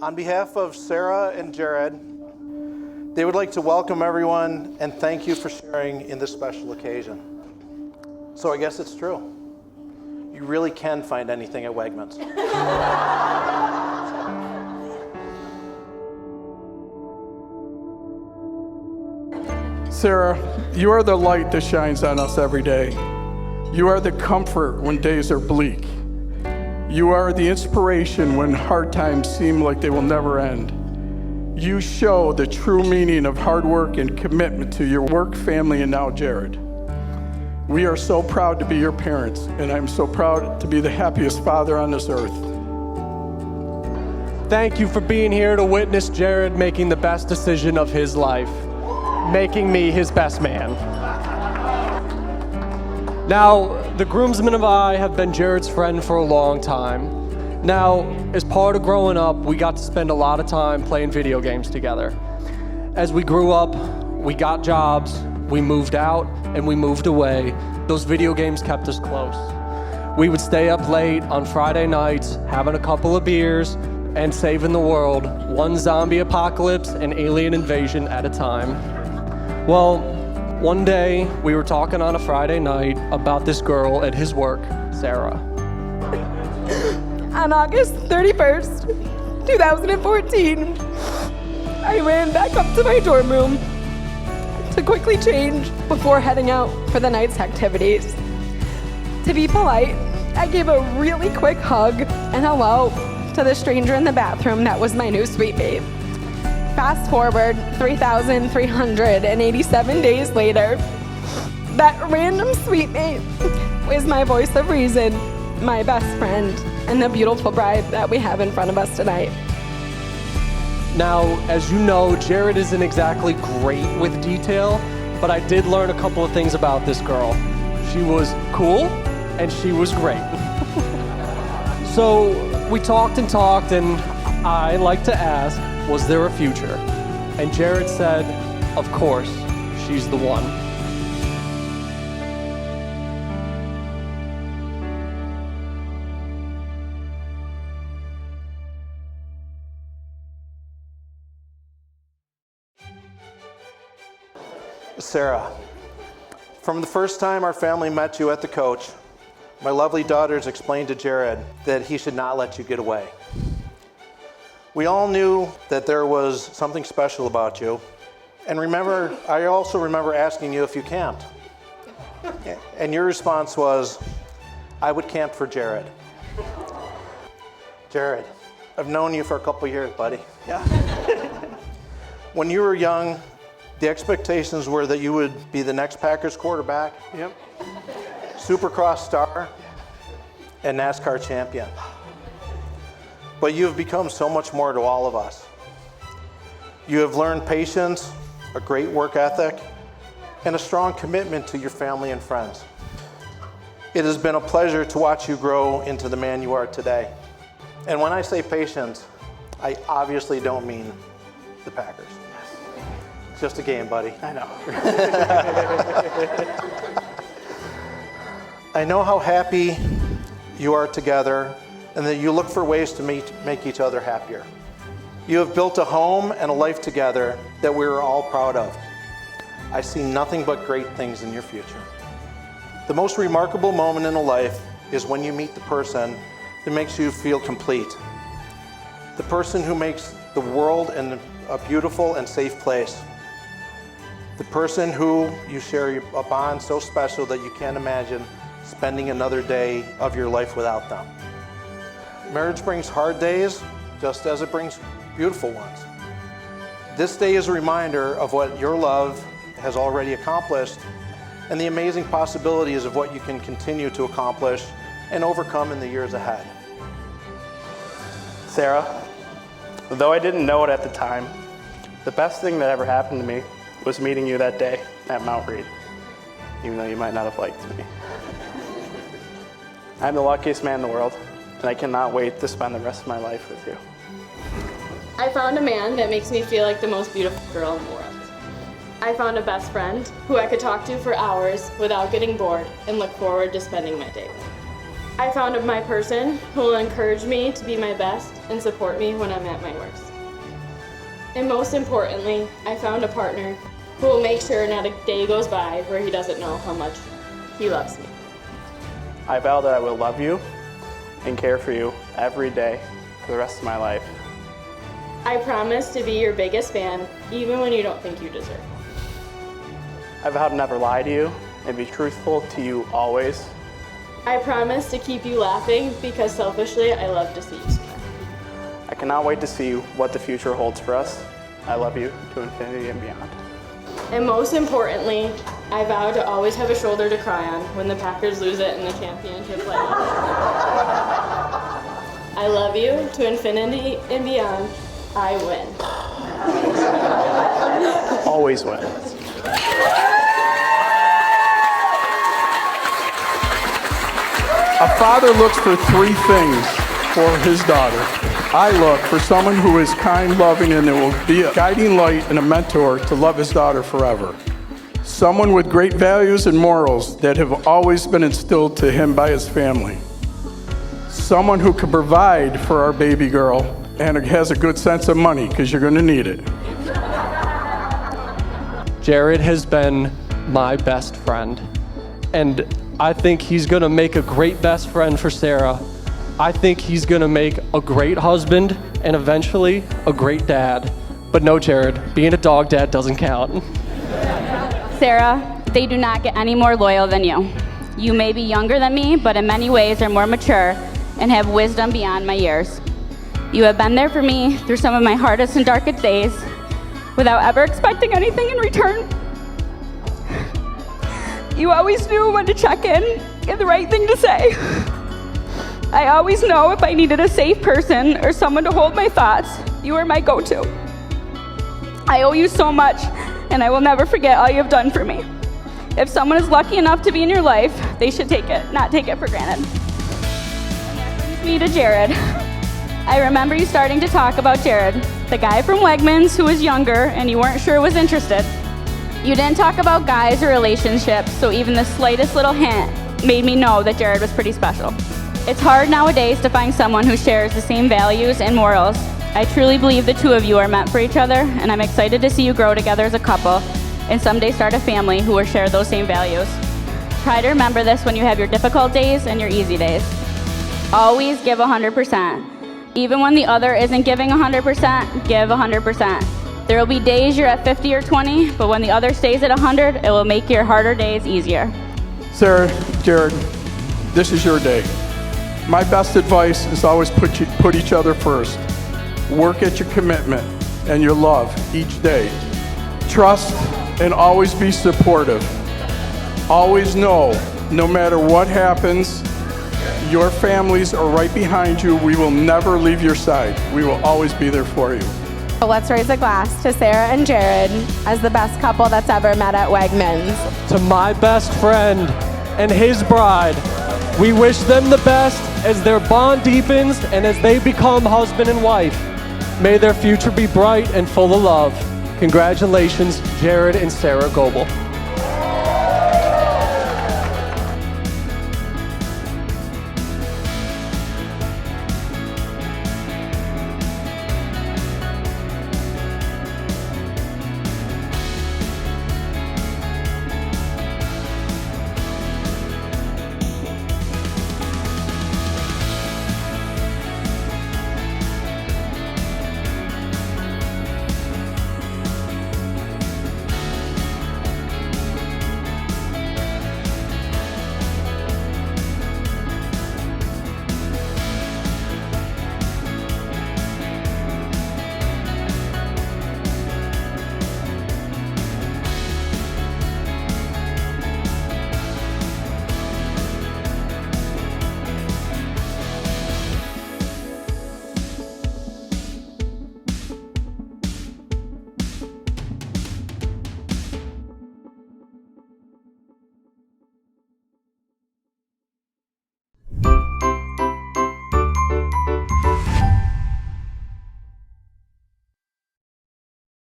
On behalf of Sara and Jarid, they would like to welcome everyone and thank you for sharing in this special occasion. So I guess it's true. You really can find anything at Wegmans. Sara, you are the light that shines on us every day. You are the comfort when days are bleak. You are the inspiration when hard times seem like they will never end. You show the true meaning of hard work and commitment to your work, family, and now Jarid. We are so proud to be your parents, and I'm so proud to be the happiest father on this earth. Thank you for being here to witness Jarid making the best decision of his life, making me his best man. Now, the groomsmen and I have been Jarid's friend for a long time. Now, as part of growing up, we got to spend a lot of time playing video games together. As we grew up, we got jobs, we moved out, and we moved away. Those video games kept us close. We would stay up late on Friday nights, having a couple of beers, and saving the world, one zombie apocalypse and alien invasion at a time. Well, one day, we were talking on a Friday night about this girl at his work, Sara. On August 31st, 2014, I ran back up to my dorm room to quickly change before heading out for the night's activities. To be polite, I gave a really quick hug and hello to the stranger in the bathroom that was my new sweet babe. Fast forward 3,387 days later, that random sweet mate was my voice of reason, my best friend, and the beautiful bride that we have in front of us tonight. Now, as you know, Jarid isn't exactly great with detail, but I did learn a couple of things about this girl. She was cool, and she was great. So we talked, and I like to ask, was there a future? And Jarid said, of course, she's the one. Sara, from the first time our family met you at the coach, my lovely daughters explained to Jarid that he should not let you get away. We all knew that there was something special about you. And I also remember asking you if you camped. And your response was, I would camp for Jarid. Jarid, I've known you for a couple years, buddy. Yeah. When you were young, the expectations were that you would be the next Packers quarterback, Yep. Supercross star, and NASCAR champion. But you have become so much more to all of us. You have learned patience, a great work ethic, and a strong commitment to your family and friends. It has been a pleasure to watch you grow into the man you are today. And when I say patience, I obviously don't mean the Packers. It's just a game, buddy. I know. I know how happy you are together and that you look for ways to make each other happier. You have built a home and a life together that we are all proud of. I see nothing but great things in your future. The most remarkable moment in a life is when you meet the person that makes you feel complete. The person who makes the world a beautiful and safe place. The person who you share a bond so special that you can't imagine spending another day of your life without them. Marriage brings hard days, just as it brings beautiful ones. This day is a reminder of what your love has already accomplished and the amazing possibilities of what you can continue to accomplish and overcome in the years ahead. Sara, though I didn't know it at the time, the best thing that ever happened to me was meeting you that day at Mount Reed, even though you might not have liked me. I'm the luckiest man in the world, and I cannot wait to spend the rest of my life with you. I found a man that makes me feel like the most beautiful girl in the world. I found a best friend who I could talk to for hours without getting bored and look forward to spending my day with. I found my person who will encourage me to be my best and support me when I'm at my worst. And most importantly, I found a partner who will make sure not a day goes by where he doesn't know how much he loves me. I vow that I will love you and care for you every day for the rest of my life. I promise to be your biggest fan, even when you don't think you deserve it. I vow to never lie to you and be truthful to you always. I promise to keep you laughing because selfishly, I love to see you smile. I cannot wait to see what the future holds for us. I love you to infinity and beyond. And most importantly, I vow to always have a shoulder to cry on when the Packers lose it in the championship playoff. I love you to infinity and beyond. I win. Always win. A father looks for three things for his daughter. I look for someone who is kind, loving, and will be a guiding light and a mentor to love his daughter forever. Someone with great values and morals that have always been instilled to him by his family. Someone who can provide for our baby girl and has a good sense of money, because you're going to need it. Jarid has been my best friend, and I think he's gonna make a great best friend for Sara. I think he's gonna make a great husband and eventually a great dad. But no, Jarid, being a dog dad doesn't count. Sara, they do not get any more loyal than you. You may be younger than me, but in many ways are more mature and have wisdom beyond my years. You have been there for me through some of my hardest and darkest days without ever expecting anything in return. You always knew when to check in and the right thing to say. I always know if I needed a safe person or someone to hold my thoughts, you were my go-to. I owe you so much, and I will never forget all you have done for me. If someone is lucky enough to be in your life, they should not take it for granted. And that brings me to Jarid. I remember you starting to talk about Jarid, the guy from Wegmans who was younger and you weren't sure was interested. You didn't talk about guys or relationships, so even the slightest little hint made me know that Jarid was pretty special. It's hard nowadays to find someone who shares the same values and morals. I truly believe the two of you are meant for each other, and I'm excited to see you grow together as a couple and someday start a family who will share those same values. Try to remember this when you have your difficult days and your easy days. Always give 100%. Even when the other isn't giving 100%, give 100%. There will be days you're at 50 or 20, but when the other stays at 100, it will make your harder days easier. Sara, Jarid, this is your day. My best advice is always put each other first. Work at your commitment and your love each day. Trust and always be supportive. Always know, no matter what happens, your families are right behind you. We will never leave your side. We will always be there for you. So let's raise a glass to Sara and Jarid as the best couple that's ever met at Wegmans. To my best friend and his bride, we wish them the best as their bond deepens and as they become husband and wife. May their future be bright and full of love. Congratulations, Jarid and Sara Goebel.